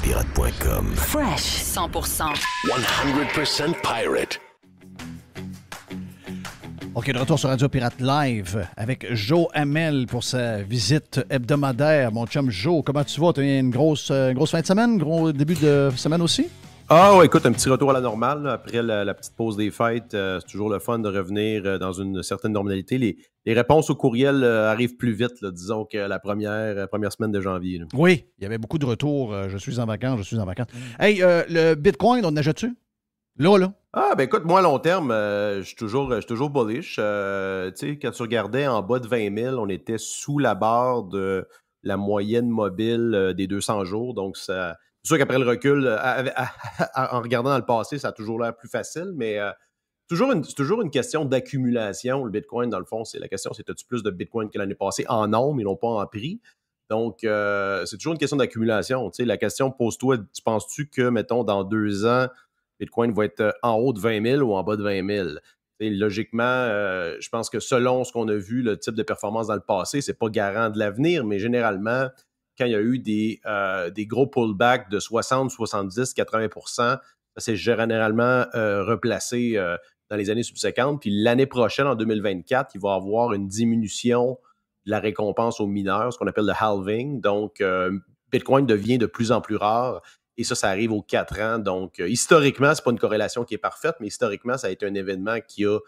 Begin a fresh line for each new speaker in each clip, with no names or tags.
radiopirate.com.
Fresh 100%.
100% pirate.
OK, de retour sur Radio Pirate Live avec Joe Hamel pour sa visite hebdomadaire. Mon chum Joe, comment tu vas? Tu as eu une grosse fin de semaine, gros début de semaine aussi?
Ah ouais, écoute, un petit retour à la normale là, après la petite pause des fêtes. C'est toujours le fun de revenir dans une certaine normalité. Les réponses au courriel arrivent plus vite, là, disons, que la première semaine de janvier. Là.
Oui, il y avait beaucoup de retours. Je suis en vacances. Hey, le Bitcoin, on en achète-tu? Là.
Ah, ben écoute, moi, à long terme, je suis toujours bullish. Tu sais, quand tu regardais en bas de 20 000, on était sous la barre de la moyenne mobile des 200 jours. Donc, ça, c'est sûr qu'après le recul, en regardant dans le passé, ça a toujours l'air plus facile, mais c'est toujours une question d'accumulation. Le Bitcoin, dans le fond, la question, c'est as-tu plus de Bitcoin que l'année passée en nombre et non pas en prix? Donc, c'est toujours une question d'accumulation. Tu sais, la question, pose-toi, tu penses-tu que, mettons, dans 2 ans, Bitcoin va être en haut de 20 000 ou en bas de 20 000? Et logiquement, je pense que selon ce qu'on a vu, le type de performance dans le passé, c'est pas garant de l'avenir, mais généralement, quand il y a eu des gros pullbacks de 60, 70, 80 ça s'est généralement replacé dans les années subséquentes. Puis l'année prochaine, en 2024, il va y avoir une diminution de la récompense aux mineurs, ce qu'on appelle le halving. Donc, Bitcoin devient de plus en plus rare. Et ça arrive aux 4 ans. Donc, historiquement, ce n'est pas une corrélation qui est parfaite, mais historiquement, ça a été un événement qui a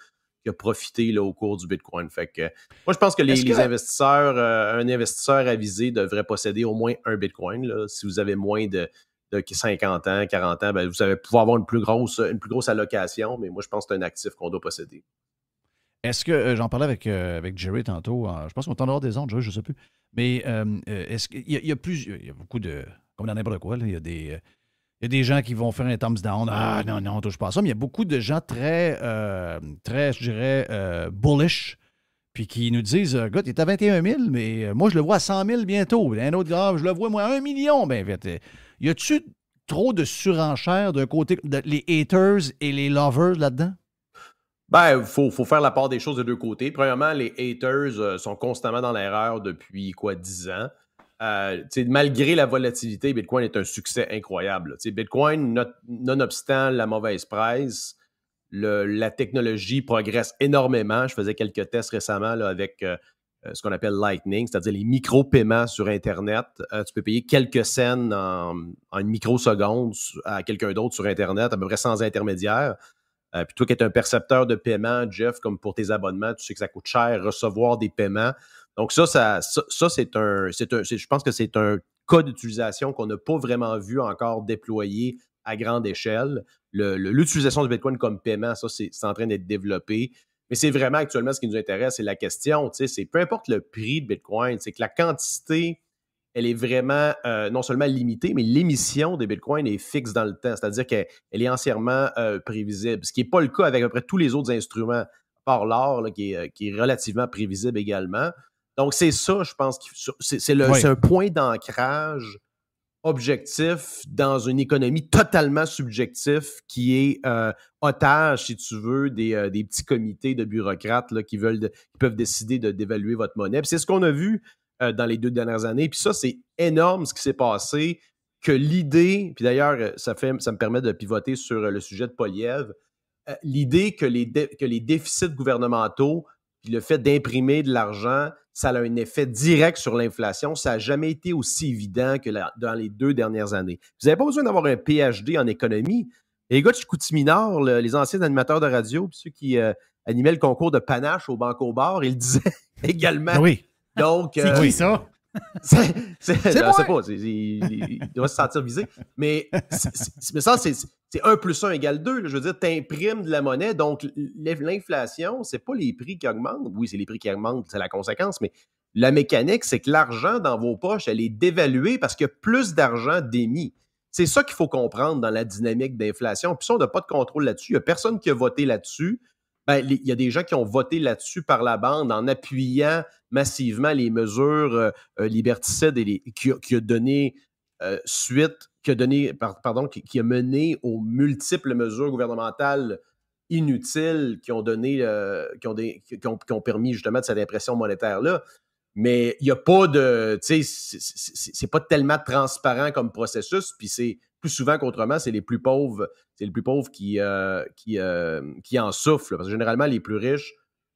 profité là, au cours du Bitcoin. Fait que, moi, je pense que les investisseurs, un investisseur avisé devrait posséder au moins un Bitcoin. Là. Si vous avez moins de 50 ans, 40 ans, ben, vous allez pouvoir avoir une plus grosse allocation, mais moi, je pense que c'est un actif qu'on doit posséder.
Est-ce que, j'en parlais avec Jerry tantôt, je pense qu'on t'en aura des ondes, Jerry, je ne sais plus, mais est-ce qu'il y a beaucoup de, comme dans n'importe quoi, là, il y a des gens qui vont faire un thumbs down, ah non, touche pas à ça, mais il y a beaucoup de gens très, je dirais, bullish, puis qui nous disent, gars, t'es à 21 000, mais moi, je le vois à 100 000 bientôt. Un autre gars, je le vois, moi, à 1 million. Ben, y a-tu trop de surenchères d'un côté, les haters et les lovers là-dedans?
Ben, il faut faire la part des choses de deux côtés. Premièrement, les haters sont constamment dans l'erreur depuis, 10 ans. Malgré la volatilité, Bitcoin est un succès incroyable. Bitcoin, nonobstant la mauvaise presse, la technologie progresse énormément. Je faisais quelques tests récemment là, avec ce qu'on appelle Lightning, c'est-à-dire les micro-paiements sur Internet. Tu peux payer quelques cents en une microseconde à quelqu'un d'autre sur Internet, à peu près sans intermédiaire. Puis toi qui es un percepteur de paiement, Jeff, comme pour tes abonnements, tu sais que ça coûte cher recevoir des paiements. Donc ça je pense que c'est un cas d'utilisation qu'on n'a pas vraiment vu encore déployé à grande échelle. L'utilisation du Bitcoin comme paiement, ça, c'est en train d'être développé. Mais c'est vraiment actuellement ce qui nous intéresse, c'est la question, tu sais, c'est peu importe le prix de Bitcoin, c'est que la quantité, elle est vraiment non seulement limitée, mais l'émission des bitcoins est fixe dans le temps. C'est-à-dire qu'elle est entièrement prévisible, ce qui n'est pas le cas avec à peu près tous les autres instruments, à part l'or, là, qui est relativement prévisible également. Donc, c'est ça, je pense, c'est un point d'ancrage objectif dans une économie totalement subjective qui est otage, si tu veux, des petits comités de bureaucrates là, qui peuvent décider d'évaluer votre monnaie. Puis c'est ce qu'on a vu dans les 2 dernières années. Puis ça, c'est énorme ce qui s'est passé, que l'idée, puis d'ailleurs, ça me permet de pivoter sur le sujet de Poliev, l'idée que les déficits gouvernementaux, puis le fait d'imprimer de l'argent, ça a un effet direct sur l'inflation. Ça n'a jamais été aussi évident que dans les 2 dernières années. Vous n'avez pas besoin d'avoir un PhD en économie. Et les gars de Chicoutimi-Nord, les anciens animateurs de radio, puis ceux qui animaient le concours de panache au Banco Bar, ils le disaient également.
Oui.
Donc,
c'est qui ça?
Je ne sais pas, il doit se sentir visé. Mais ça, c'est 1 plus 1 égale 2. Là. Je veux dire, tu imprimes de la monnaie, donc l'inflation, c'est pas les prix qui augmentent. Oui, c'est les prix qui augmentent, c'est la conséquence, mais la mécanique, c'est que l'argent dans vos poches, elle est dévaluée parce qu'il y a plus d'argent d'émis. C'est ça qu'il faut comprendre dans la dynamique d'inflation. Puis ça, on n'a pas de contrôle là-dessus. Il n'y a personne qui a voté là-dessus. Ben, il y a des gens qui ont voté là-dessus par la bande en appuyant massivement les mesures liberticides et qui a donné qui a mené aux multiples mesures gouvernementales inutiles qui ont permis justement de cette impression monétaire-là. Mais il n'y a pas de... Tu sais, c'est pas tellement transparent comme processus, puis c'est plus souvent qu'autrement, c'est les plus pauvres qui en souffrent. Là, parce que généralement, les plus riches,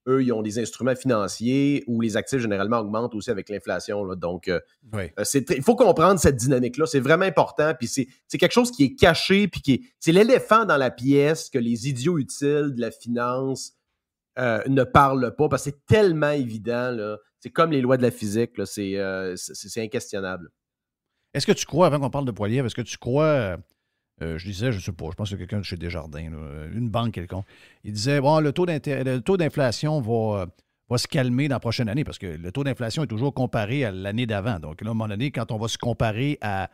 eux, ils ont des instruments financiers où les actifs, généralement, augmentent aussi avec l'inflation. Là. Donc,
Oui.
il faut comprendre cette dynamique-là. C'est vraiment important. Puis c'est quelque chose qui est caché, puis c'est l'éléphant dans la pièce que les idiots utiles de la finance ne parlent pas, parce que c'est tellement évident. Là. C'est comme les lois de la physique. Là. C'est inquestionnable.
Est-ce que tu crois, avant qu'on parle de Poilievre, est-ce que tu crois, je disais, je ne sais pas, je pense que quelqu'un de chez Desjardins, là, une banque quelconque, il disait, bon, le taux d'inflation va se calmer dans la prochaine année, parce que le taux d'inflation est toujours comparé à l'année d'avant. Donc là, à un moment donné, quand on va se comparer à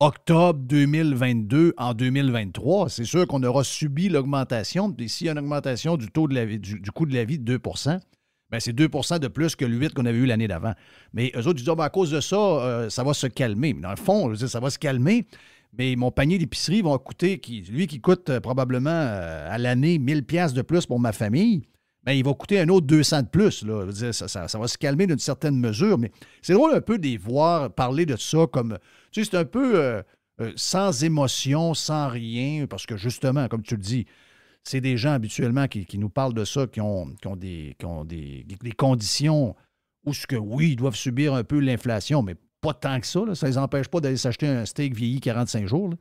octobre 2022 en 2023, c'est sûr qu'on aura subi l'augmentation. Et s'il y a une augmentation du taux de la vie, du coût de la vie de 2 bien, c'est 2 de plus que le 8 qu'on avait eu l'année d'avant. Mais eux autres, ils disent, à cause de ça, ça va se calmer. Mais dans le fond, je veux dire, ça va se calmer, mais mon panier d'épicerie va coûter, lui qui coûte probablement à l'année 1000 $ de plus pour ma famille, bien, il va coûter un autre 200 de plus. Là. Je veux dire, ça va se calmer d'une certaine mesure, mais c'est drôle un peu de les voir parler de ça comme... Tu sais, c'est un peu sans émotion, sans rien, parce que justement, comme tu le dis, c'est des gens habituellement qui nous parlent de ça, qui ont des conditions où, oui, ils doivent subir un peu l'inflation, mais pas tant que ça. Là. Ça ne les empêche pas d'aller s'acheter un steak vieilli 45 jours.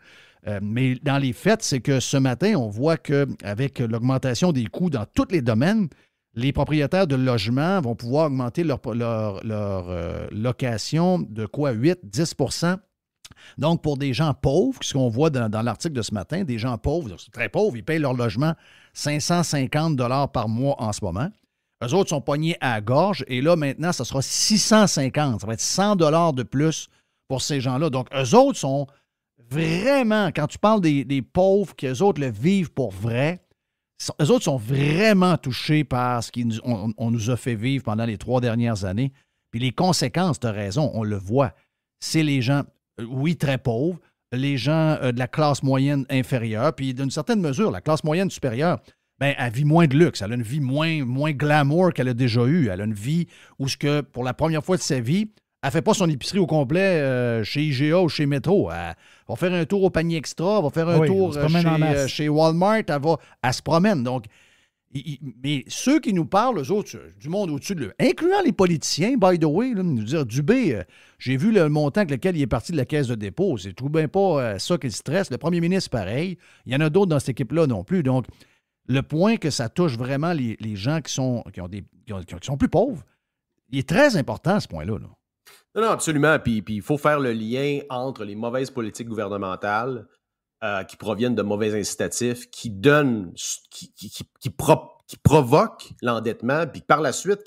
Mais dans les faits, c'est que ce matin, on voit qu'avec l'augmentation des coûts dans tous les domaines, les propriétaires de logements vont pouvoir augmenter leur location de quoi? 8-10 %. Donc, pour des gens pauvres, ce qu'on voit dans l'article de ce matin, des gens pauvres, très pauvres, ils payent leur logement 550 $ par mois en ce moment. Eux autres sont pognés à la gorge et là, maintenant, ça sera 650. Ça va être 100 $ de plus pour ces gens-là. Donc, eux autres sont vraiment, quand tu parles des pauvres, qu'eux autres le vivent pour vrai, eux autres sont vraiment touchés par ce qu'on nous a fait vivre pendant les 3 dernières années. Puis les conséquences, tu as raison, on le voit. C'est les gens... oui, très pauvres, les gens de la classe moyenne inférieure, puis d'une certaine mesure, la classe moyenne supérieure, bien, elle vit moins de luxe, elle a une vie moins glamour qu'elle a déjà eue. Elle a une vie où, pour la première fois de sa vie, elle ne fait pas son épicerie au complet chez IGA ou chez Metro. Elle va faire un tour au panier extra, elle va faire un tour chez Walmart, elle se promène. Donc, mais ceux qui nous parlent, eux autres, du monde au-dessus de eux, incluant les politiciens, by the way, là, nous dire, Dubé, j'ai vu le montant avec lequel il est parti de la caisse de dépôt. C'est tout bien pas ça qui le stresse. Le premier ministre, pareil. Il y en a d'autres dans cette équipe-là non plus. Donc, le point que ça touche vraiment les gens qui sont plus pauvres, il est très important, ce point-là. Là.
Non, absolument. Puis il faut faire le lien entre les mauvaises politiques gouvernementales qui proviennent de mauvais incitatifs, qui provoquent l'endettement, puis par la suite,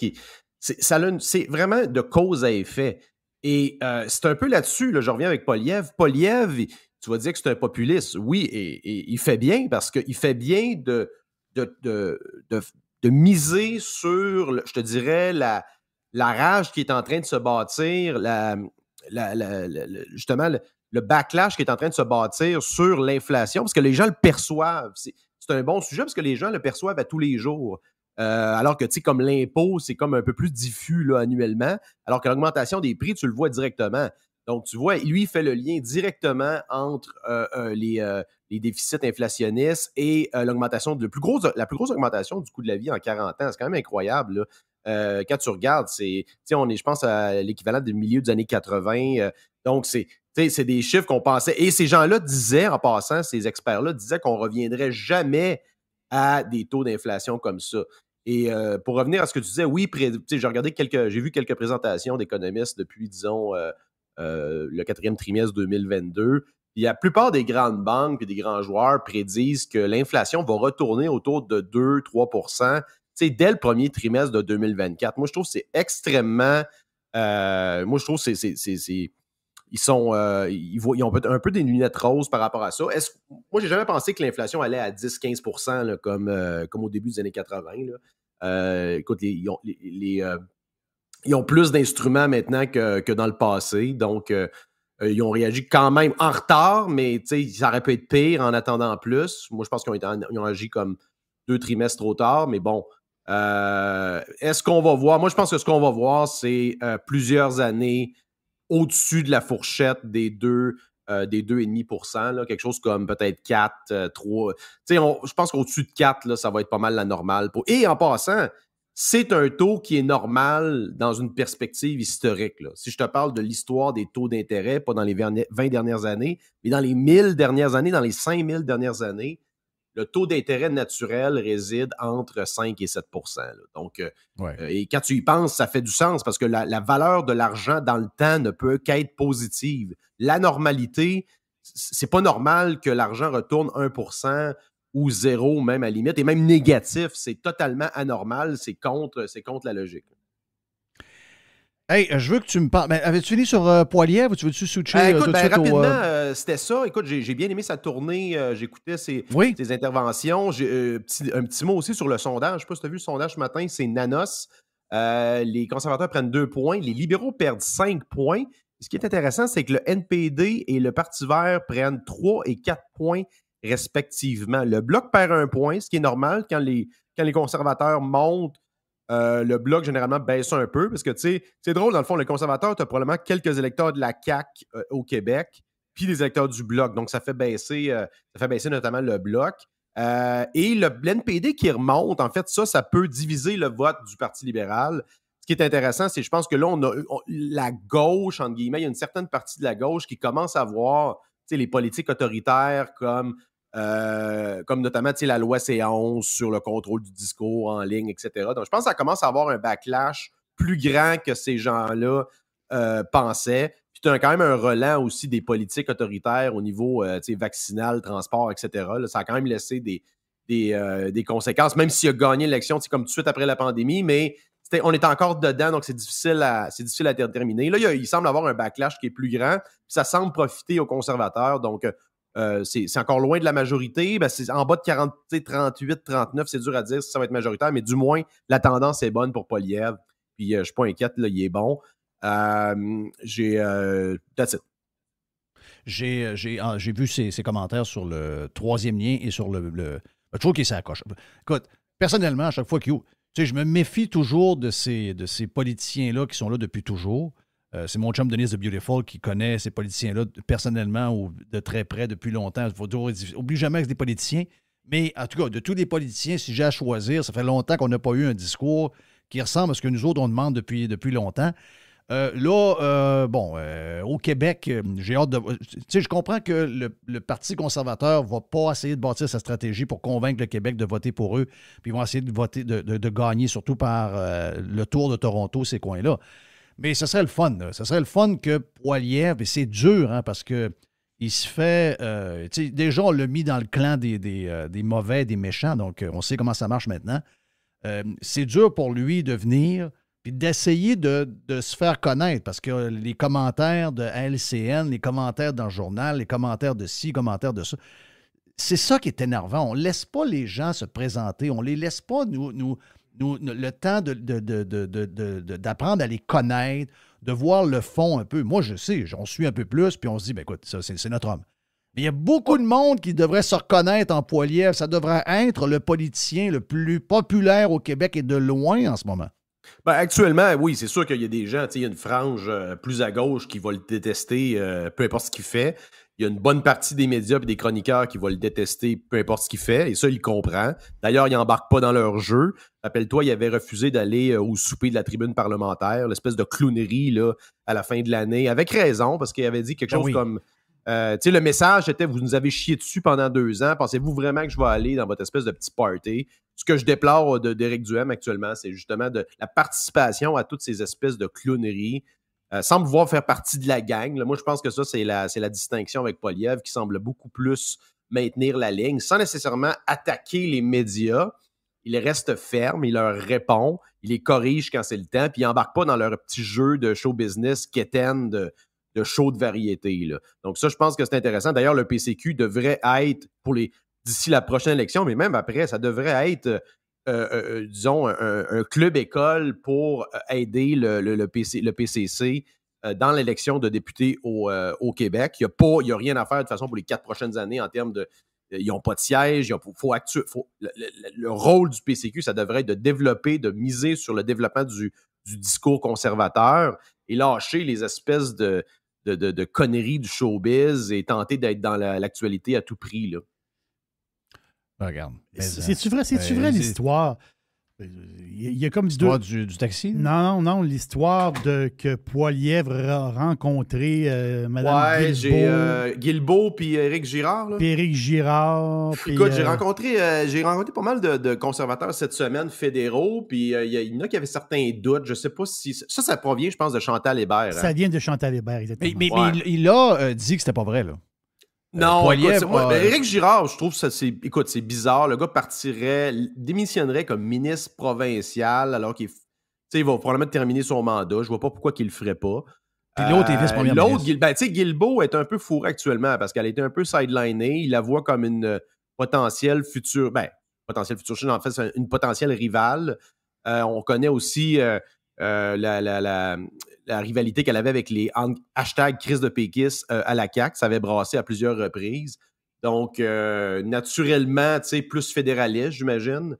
c'est vraiment de cause à effet. Et c'est un peu là-dessus, là, je reviens avec Poilievre. Poilievre, tu vas dire que c'est un populiste. Oui, et il fait bien, parce qu'il fait bien de miser sur, je te dirais, la rage qui est en train de se bâtir, justement, le backlash qui est en train de se bâtir sur l'inflation, parce que les gens le perçoivent. C'est un bon sujet parce que les gens le perçoivent à tous les jours. Alors que, tu sais, comme l'impôt, c'est comme un peu plus diffus là, annuellement, alors que l'augmentation des prix, tu le vois directement. Donc, tu vois, lui, il fait le lien directement entre les déficits inflationnistes et l'augmentation, la plus grosse augmentation du coût de la vie en 40 ans. C'est quand même incroyable, là. Quand tu regardes, on est, je pense, à l'équivalent du milieu des années 80. Donc, c'est des chiffres qu'on pensait. Et ces gens-là disaient, en passant, ces experts-là disaient qu'on ne reviendrait jamais à des taux d'inflation comme ça. Et pour revenir à ce que tu disais, oui, j'ai vu quelques présentations d'économistes depuis, disons, le 4e trimestre 2022. Puis la plupart des grandes banques et des grands joueurs prédisent que l'inflation va retourner autour de 2-3 % dès le premier trimestre de 2024. Moi, je trouve que c'est extrêmement... moi, je trouve que ils ont un peu des lunettes roses par rapport à ça. Moi, j'ai jamais pensé que l'inflation allait à 10-15 % là, comme au début des années 80. Là. Écoute, ils ont plus d'instruments maintenant que dans le passé. Donc, ils ont réagi quand même en retard, mais ça aurait pu être pire en attendant plus. Moi, je pense qu'ils ont agi comme 2 trimestres trop tard. Mais bon, Est-ce qu'on va voir? Moi, je pense que ce qu'on va voir, c'est plusieurs années au-dessus de la fourchette des 2,5%, là, quelque chose comme peut-être 4, 3. Je pense qu'au-dessus de 4, là, ça va être pas mal la normale. Et en passant, c'est un taux qui est normal dans une perspective historique. Là. Si je te parle de l'histoire des taux d'intérêt, pas dans les 20 dernières années, mais dans les 1000 dernières années, dans les 5000 dernières années, le taux d'intérêt naturel réside entre 5 et 7 là. Donc, et quand tu y penses, ça fait du sens parce que la valeur de l'argent dans le temps ne peut qu'être positive. La normalité, c'est pas normal que l'argent retourne 1% ou 0, même à la limite, et même négatif. C'est totalement anormal. C'est contre la logique.
Hey, je veux que tu me parles. Mais avais-tu fini sur Poilievre ou tu veux-tu switcher
Écoute,
tout de suite
rapidement, c'était ça. Écoute, j'ai bien aimé sa tournée. J'écoutais ses interventions. J'ai un petit mot aussi sur le sondage. Je ne sais pas si tu as vu le sondage ce matin. C'est Nanos. Les conservateurs prennent 2 points. Les libéraux perdent 5 points. Ce qui est intéressant, c'est que le NPD et le Parti vert prennent 3 et 4 points respectivement. Le Bloc perd 1 point, ce qui est normal quand les conservateurs montent. Le Bloc, généralement, baisse un peu parce que, tu sais, c'est drôle, dans le fond, les conservateurs, tu as probablement quelques électeurs de la CAQ au Québec, puis les électeurs du Bloc. Donc, ça fait baisser notamment le Bloc. Et le NPD qui remonte, en fait, ça peut diviser le vote du Parti libéral. Ce qui est intéressant, c'est, je pense que là, on a la gauche, entre guillemets, il y a une certaine partie de la gauche qui commence à voir, tu sais, les politiques autoritaires comme notamment la loi C11 sur le contrôle du discours en ligne, etc. Donc, je pense que ça commence à avoir un backlash plus grand que ces gens-là pensaient. Puis, tu as quand même un relent aussi des politiques autoritaires au niveau vaccinal, transport, etc. Là, ça a quand même laissé des conséquences, même s'il a gagné l'élection comme tout de suite après la pandémie, mais on est encore dedans, donc c'est difficile à déterminer. Là, il semble avoir un backlash qui est plus grand, puis ça semble profiter aux conservateurs, donc c'est encore loin de la majorité. Ben, c'est en bas de 40, 38, 39, c'est dur à dire si ça va être majoritaire, mais du moins, la tendance est bonne pour Poilievre. Puis je ne suis pas inquiète, là, il est bon. That's it.
J'ai vu ses commentaires sur le troisième lien et sur le je trouve qu'il s'accroche. Écoute, personnellement, à chaque fois je me méfie toujours de ces politiciens-là qui sont là depuis toujours. C'est mon chum Denise de Beautiful qui connaît ces politiciens-là personnellement ou de très près depuis longtemps. Oublie jamais que c'est des politiciins. Mais en tout cas, de tous les politiciens, si j'ai à choisir, ça fait longtemps qu'on n'a pas eu un discours qui ressemble à ce que nous autres, on demande depuis longtemps. Au Québec, j'ai hâte de... Tu sais, je comprends que le Parti conservateur ne va pas essayer de bâtir sa stratégie pour convaincre le Québec de voter pour eux, puis ils vont essayer de voter, de gagner, surtout par le tour de Toronto, ces coins-là. Mais ce serait le fun. Là. Ce serait le fun que Poilievre, et c'est dur, hein, parce que il se fait... déjà, on l'a mis dans le clan des mauvais, des méchants, donc on sait comment ça marche maintenant. C'est dur pour lui de venir puis d'essayer de se faire connaître, parce que les commentaires de LCN, les commentaires dans le journal, les commentaires de ci, les commentaires de ça, c'est ça qui est énervant. On ne laisse pas les gens se présenter. On ne les laisse pas nous le temps d'apprendre à les connaître, de voir le fond un peu. Moi, je sais, on suit un peu plus, puis on se dit, ben écoute, ça, c'est notre homme. Mais il y a beaucoup de monde qui devrait se reconnaître en Poilievre. Ça devrait être le politicien le plus populaire au Québec et de loin en ce moment.
Ben, actuellement, oui, c'est sûr qu'il y a des gens, il y a une frange plus à gauche qui va le détester, peu importe ce qu'il fait. Il y a une bonne partie des médias et des chroniqueurs qui vont le détester, peu importe ce qu'il fait, et ça, il comprend. D'ailleurs, il n'embarque pas dans leur jeu. Rappelle-toi, il avait refusé d'aller au souper de la tribune parlementaire, l'espèce de clownerie là, à la fin de l'année, avec raison, parce qu'il avait dit quelque chose comme... le message était « Vous nous avez chié dessus pendant 2 ans. Pensez-vous vraiment que je vais aller dans votre espèce de petit party? » Ce que je déplore d'Éric Duhem actuellement, c'est justement de la participation à toutes ces espèces de clowneries, semble vouloir faire partie de la gang. Là, moi, je pense que ça, c'est la distinction avec Poilievre qui semble beaucoup plus maintenir la ligne sans nécessairement attaquer les médias. Il reste ferme, il leur répond, il les corrige quand c'est le temps, puis il n'embarque pas dans leur petit jeu de show business quétaine de show de variété. Là. Donc ça, je pense que c'est intéressant. D'ailleurs, le PCQ devrait être, d'ici la prochaine élection, mais même après, ça devrait être, disons, un club-école pour aider le PCC dans l'élection de députés au Québec. Il n'y a rien à faire de toute façon pour les 4 prochaines années en termes ils n'ont pas de siège. Le rôle du PCQ, ça devrait être de développer, de miser sur le développement du discours conservateur et lâcher les espèces de conneries du showbiz et tenter d'être dans l'actualité à tout prix. Là.
Regarde.
C'est-tu vrai l'histoire? Il y a comme
l'histoire du taxi?
Non, l'histoire que Poilievre a rencontré Mme Guilbeault.
Guilbeault puis Éric Girard. Là.
Puis Éric Girard.
Écoute, j'ai rencontré pas mal de conservateurs cette semaine fédéraux, puis il y en a qui avaient certains doutes. Je sais pas si... Ça provient, je pense, de Chantal Hébert.
Ça vient de Chantal Hébert, exactement.
Mais il a dit que c'était pas vrai, là.
Non, Éric Girard, je trouve ça, c'est bizarre. Le gars démissionnerait comme ministre provincial alors qu'il va probablement terminer son mandat. Je vois pas pourquoi il le ferait pas.
Puis l'autre est vice-premier ministre.
Guilbeault est un peu fourré actuellement parce qu'elle a été un peu sidelinée. Il la voit comme une potentielle future... en fait, c'est une potentielle rivale. On connaît aussi... la rivalité qu'elle avait avec les hashtags crise de péquistes à la CAQ. Ça avait brassé à plusieurs reprises. Donc, naturellement, plus fédéraliste, j'imagine.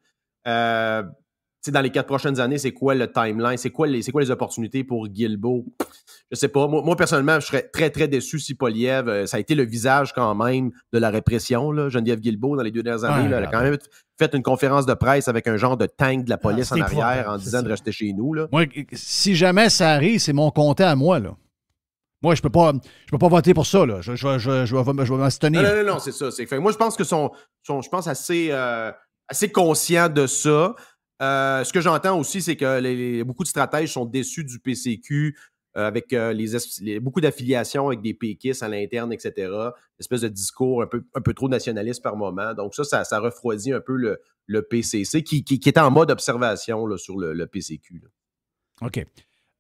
Dans les 4 prochaines années, c'est quoi le timeline? C'est quoi les opportunités pour Guilbeault? Je sais pas. Moi, personnellement, je serais très, très déçu si Poilievre, ça a été le visage quand même de la répression, là, Geneviève Guilbeault, dans les 2 dernières années. Elle a quand même fait une conférence de presse avec un genre de tank de la police en arrière en disant de rester chez nous. Là.
Moi, si jamais ça arrive, c'est mon comté à moi, là. Moi, je peux pas voter pour ça, là. Je vais m'abstenir.
Non, c'est ça. Moi, je pense que je pense assez conscient de ça. Ce que j'entends aussi, c'est que beaucoup de stratèges sont déçus du PCQ avec beaucoup d'affiliations avec des péquistes à l'interne, etc. Une espèce de discours un peu trop nationaliste par moment. Donc ça refroidit un peu le PCC qui est en mode observation là, sur le PCQ. Là.
OK.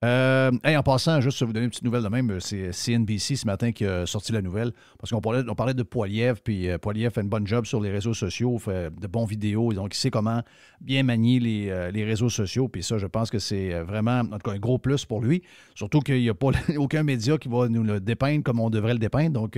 En passant, juste vous donner une petite nouvelle de même, c'est CNBC ce matin qui a sorti la nouvelle, parce qu'on parlait de Poilievre, puis Poilievre fait une bonne job sur les réseaux sociaux, fait de bons vidéos, donc il sait comment bien manier les réseaux sociaux, puis ça, je pense que c'est vraiment, en tout cas, un gros plus pour lui, surtout qu'il n'y a pas aucun média qui va nous le dépeindre comme on devrait le dépeindre, donc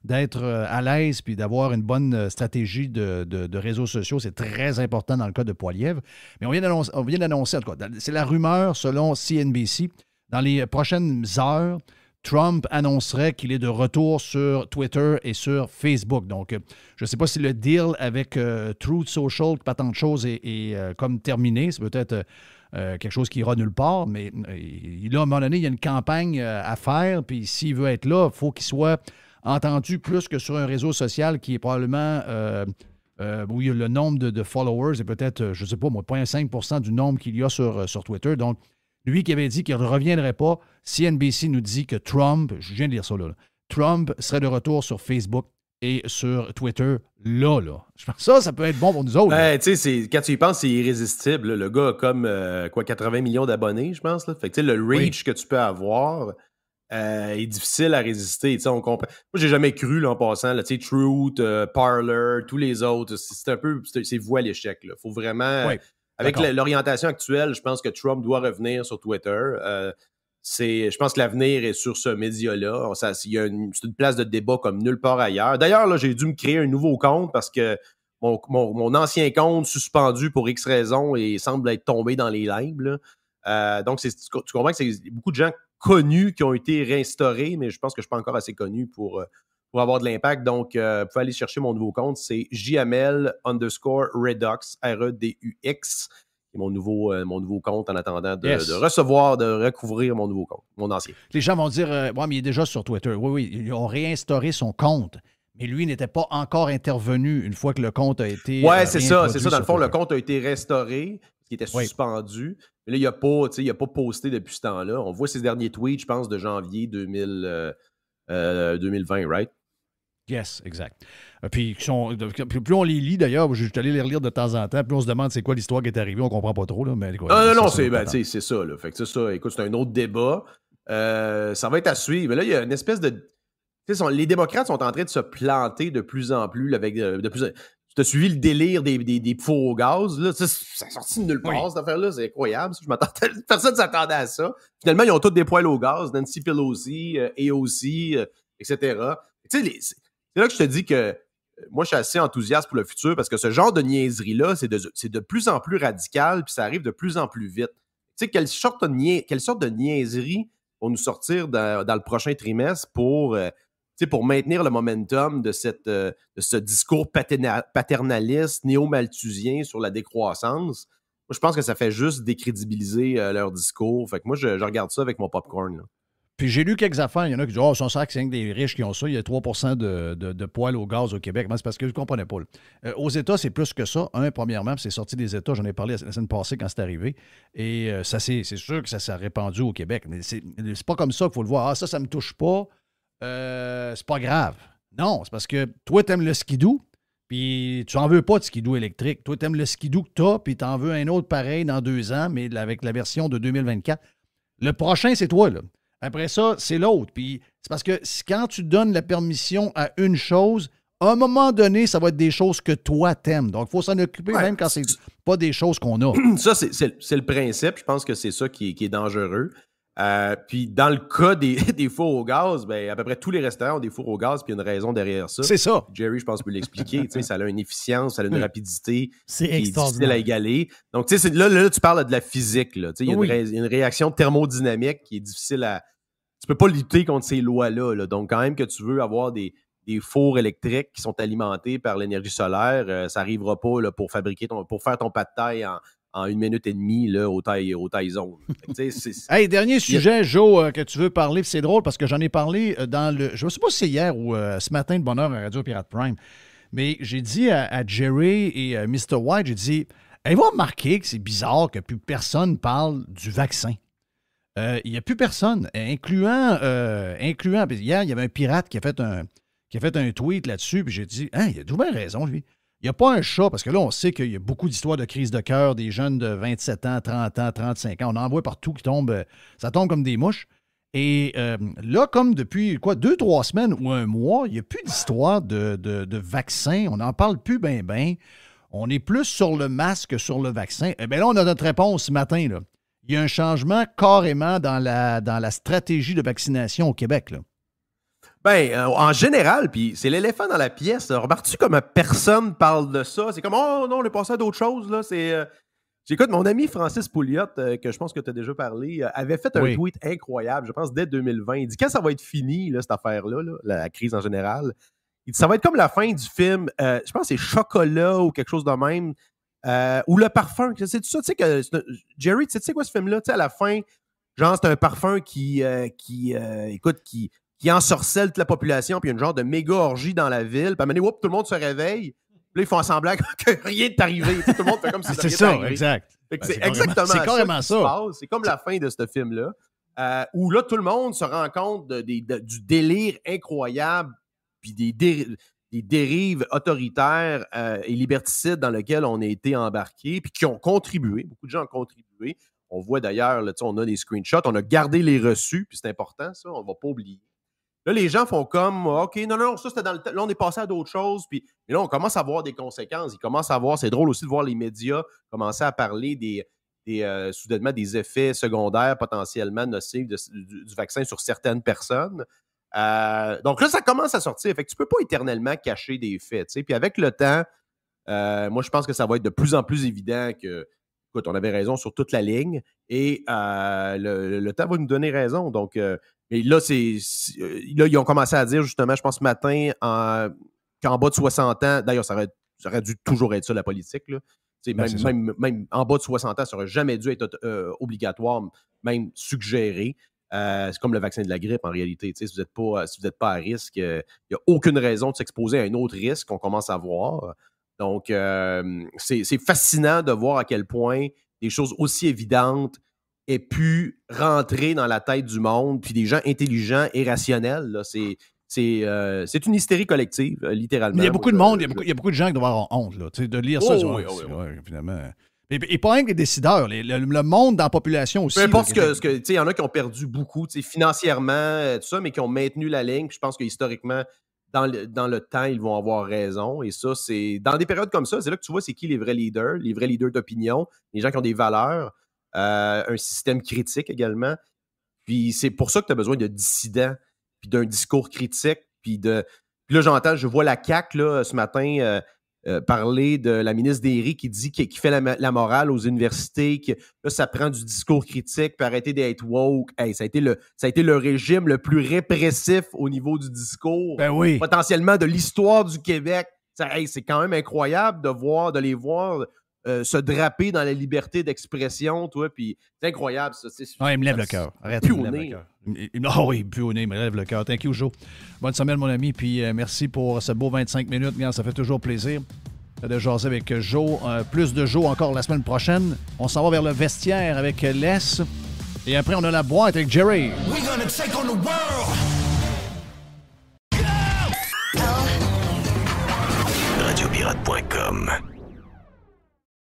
d'être à l'aise, puis d'avoir une bonne stratégie de réseaux sociaux, c'est très important dans le cas de Poilievre. Mais on vient d'annoncer, en tout cas, c'est la rumeur selon CNBC. Dans les prochaines heures, Trump annoncerait qu'il est de retour sur Twitter et sur Facebook. Donc, je ne sais pas si le deal avec Truth Social, pas tant de choses, est comme terminé. C'est peut-être quelque chose qui ira nulle part, mais là, à un moment donné, il y a une campagne à faire, puis s'il veut être là, il faut qu'il soit entendu plus que sur un réseau social qui est probablement... où il y a le nombre de followers est peut-être, je ne sais pas, 0,5% du nombre qu'il y a sur Twitter. Donc, lui qui avait dit qu'il ne reviendrait pas, CNBC nous dit que Trump, je viens de lire ça là, Trump serait de retour sur Facebook et sur Twitter là. Je pense que ça peut être bon pour nous autres.
Quand tu y penses, c'est irrésistible. Là. Le gars a comme 80 millions d'abonnés, je pense. Là. Fait que le reach que tu peux avoir est difficile à résister. On comprend. Moi, j'ai jamais cru là, en passant. Là, Truth, Parler, tous les autres, c'est voué à l'échec. Il faut vraiment...
Oui.
Avec l'orientation actuelle, je pense que Trump doit revenir sur Twitter. Je pense que l'avenir est sur ce média-là. C'est une place de débat comme nulle part ailleurs. D'ailleurs, là, j'ai dû me créer un nouveau compte parce que mon ancien compte suspendu pour X raisons et semble être tombé dans les limbes. Donc, tu comprends que c'est beaucoup de gens connus qui ont été réinstaurés, mais je pense que je ne suis pas encore assez connu pour avoir de l'impact. Donc, vous pouvez aller chercher mon nouveau compte. C'est JML_Redux, REDUX. C'est mon nouveau compte en attendant de recouvrir mon nouveau compte, mon ancien.
Les gens vont dire, ouais, mais il est déjà sur Twitter. Oui, ils ont réinstauré son compte. Mais lui n'était pas encore intervenu une fois que le compte a été.
Oui, c'est ça. Dans le fond, le compte a été restauré, qui était suspendu. Mais là, il n'a pas posté depuis ce temps-là. On voit ses derniers tweets, je pense, de janvier 2020, right?
Yes, exact. Puis plus on les lit, d'ailleurs, je suis allé les relire de temps en temps, plus on se demande c'est quoi l'histoire qui est arrivée, on comprend pas trop. Là, mais,
non, c'est ça. Là. Fait que c'est ça. Écoute, c'est un autre débat. Ça va être à suivre. Mais là, il y a une espèce de... les démocrates sont en train de se planter de plus en plus. Là, avec tu as suivi le délire des fours au gaz. Là, ça a sorti de nulle part, cette affaire-là. C'est incroyable. Personne ne s'attendait à ça. Finalement, ils ont tous des poêles au gaz. Nancy Pelosi, AOC, etc. C'est là que je te dis que moi, je suis assez enthousiaste pour le futur parce que ce genre de niaiserie-là, c'est de plus en plus radical puis ça arrive de plus en plus vite. Tu sais, quelle sorte de niaiserie vont nous sortir dans le prochain trimestre pour maintenir le momentum de ce discours paternaliste, néo-malthusien sur la décroissance? Moi, je pense que ça fait juste décrédibiliser leur discours. Fait que moi, je regarde ça avec mon popcorn, là.
Puis j'ai lu quelques affaires. Il y en a qui disent « son sac, c'est rien que des riches qui ont ça. Il y a 3 de poêle au gaz au Québec. » Moi, c'est parce que je ne comprenais pas. Aux États, c'est plus que ça. Premièrement, c'est sorti des États. J'en ai parlé la semaine passée quand c'est arrivé. Et c'est sûr que ça s'est répandu au Québec. Mais c'est pas comme ça qu'il faut le voir. « Ah, ça me touche pas. C'est pas grave. » Non, c'est parce que toi, t'aimes le skidoo. Puis tu n'en veux pas de skidoo électrique. Toi, tu aimes le skidoo que tu as, puis tu en veux un autre pareil dans 2 ans, mais avec la version de 2024. Le prochain, c'est toi, là. Après ça, c'est l'autre. Puis c'est parce que quand tu donnes la permission à une chose, à un moment donné, ça va être des choses que toi t'aimes. Donc, il faut s'en occuper même quand c'est pas des choses qu'on a.
Ça, c'est le principe. Je pense que c'est ça qui est dangereux. Puis dans le cas des fours au gaz, ben, à peu près tous les restaurants ont des fours au gaz, puis il y a une raison derrière ça.
C'est ça.
Jerry, je pense, peut l'expliquer. Ça a une efficience, ça a une rapidité
c'est
qui est
extraordinaire.
difficile à égaler. Donc, là, tu parles de la physique. Là. Il y a une réaction thermodynamique qui est difficile à... Tu peux pas lutter contre ces lois-là. Là. Donc, quand même que tu veux avoir des fours électriques qui sont alimentés par l'énergie solaire, ça n'arrivera pas là, pour faire ton pad thai en 1 minute et demie là, au taille zone.
Hey, dernier sujet, Joe, que tu veux parler. C'est drôle parce que j'en ai parlé je ne sais pas si c'est hier ou ce matin de bonne heure à Radio Pirate Prime, mais j'ai dit à Jerry et à Mr. White, j'ai dit, ils vont remarquer que c'est bizarre que plus personne parle du vaccin. Il n'y a plus personne, incluant puis hier, il y avait un pirate qui a fait un tweet là-dessus, puis j'ai dit, il a tout bien raison, lui. Il n'y a pas un chat, parce que là, on sait qu'il y a beaucoup d'histoires de crise de cœur, des jeunes de 27 ans, 30 ans, 35 ans. On en voit partout qui tombent, ça tombe comme des mouches. Et là, comme depuis 2-3 semaines ou 1 mois, il n'y a plus d'histoire de vaccin. On n'en parle plus ben. On est plus sur le masque que sur le vaccin. Eh bien là, on a notre réponse ce matin, là. Il y a un changement carrément dans la stratégie de vaccination au Québec, là.
Ben, en général, puis c'est l'éléphant dans la pièce. Remarques-tu comme personne parle de ça? C'est comme, oh non, on est passé à d'autres choses, là. J'écoute, mon ami Francis Pouliot, que je pense que tu as déjà parlé, avait fait un tweet incroyable, je pense, dès 2020. Il dit, quand ça va être fini, là, cette affaire-là, là, la crise en général, il dit, ça va être comme la fin du film, je pense que c'est Chocolat ou quelque chose de même, ou Le Parfum. C'est tout ça, tu sais que, Jerry, tu sais quoi ce film-là? Tu sais, à la fin, genre, c'est un parfum qui ensorcelle toute la population, puis il y a une genre de méga orgie dans la ville. Puis à un moment donné, tout le monde se réveille. Puis là, ils font semblant que rien n'est arrivé. Tout le monde fait comme si
c'est ça, exact.
C'est exactement
c'est carrément ça.
C'est comme la fin de ce film-là, où là, tout le monde se rend compte du délire incroyable, puis des dérives autoritaires et liberticides dans lesquelles on a été embarqués, puis qui ont contribué. Beaucoup de gens ont contribué. On voit d'ailleurs, là, on a des screenshots, on a gardé les reçus, puis c'est important, ça, on ne va pas oublier. Là, les gens font comme, OK, non, ça, c'était dans le temps. Là, on est passé à d'autres choses. Puis là, on commence à voir des conséquences. Ils commencent à voir, c'est drôle aussi de voir les médias commencer à parler soudainement des effets secondaires potentiellement nocifs du vaccin sur certaines personnes. Donc là, ça commence à sortir. Fait que tu ne peux pas éternellement cacher des faits. T'sais. Puis avec le temps, moi, je pense que ça va être de plus en plus évident que, écoute, on avait raison sur toute la ligne. Et le temps va nous donner raison. Donc, mais là, là, ils ont commencé à dire, justement, je pense ce matin, qu'en bas de 60 ans, d'ailleurs, ça aurait dû toujours être ça, la politique. Là. Même en bas de 60 ans, ça n'aurait jamais dû être obligatoire, même suggéré. C'est comme le vaccin de la grippe, en réalité. Si vous n'êtes pas à risque, il n'y a aucune raison de s'exposer à un autre risque qu'on commence à voir. Donc, c'est fascinant de voir à quel point des choses aussi évidentes aient pu rentrer dans la tête du monde, puis des gens intelligents et rationnels. Là, c'est une hystérie collective, littéralement.
Mais il y a beaucoup de monde, il y a beaucoup de gens qui doivent avoir honte là, de lire ça. Oui, finalement. Et pas rien que les décideurs, le monde dans la population aussi.
Peu importe il y en a qui ont perdu beaucoup, financièrement, tout ça, mais qui ont maintenu la ligne. Puis je pense que historiquement, dans le temps, ils vont avoir raison. Et ça, c'est dans des périodes comme ça, c'est là que tu vois c'est qui les vrais leaders d'opinion, les gens qui ont des valeurs, un système critique également. Puis c'est pour ça que tu as besoin de dissidents, puis d'un discours critique, puis Puis là, je vois la CAQ là, ce matin parler de la ministre Derry qui dit qui fait la morale aux universités, que là, ça prend du discours critique, puis arrêter d'être woke. Hey, ça a été le régime le plus répressif au niveau du discours, potentiellement de l'histoire du Québec. C'est quand même incroyable de les voir se draper dans la liberté d'expression, toi, puis c'est incroyable, ça.
Il me lève le cœur. Arrête, il me lève le cœur. Oui, plus au nez, il me lève le cœur. Thank you, Joe. Bonne semaine, mon ami, puis merci pour ce beau 25 minutes. Regarde, ça fait toujours plaisir de jaser avec Joe. Plus de Joe encore la semaine prochaine. On s'en va vers le vestiaire avec Les. Et après, on a la boîte avec Jerry. We're gonna take on the world.
Radiopirate.com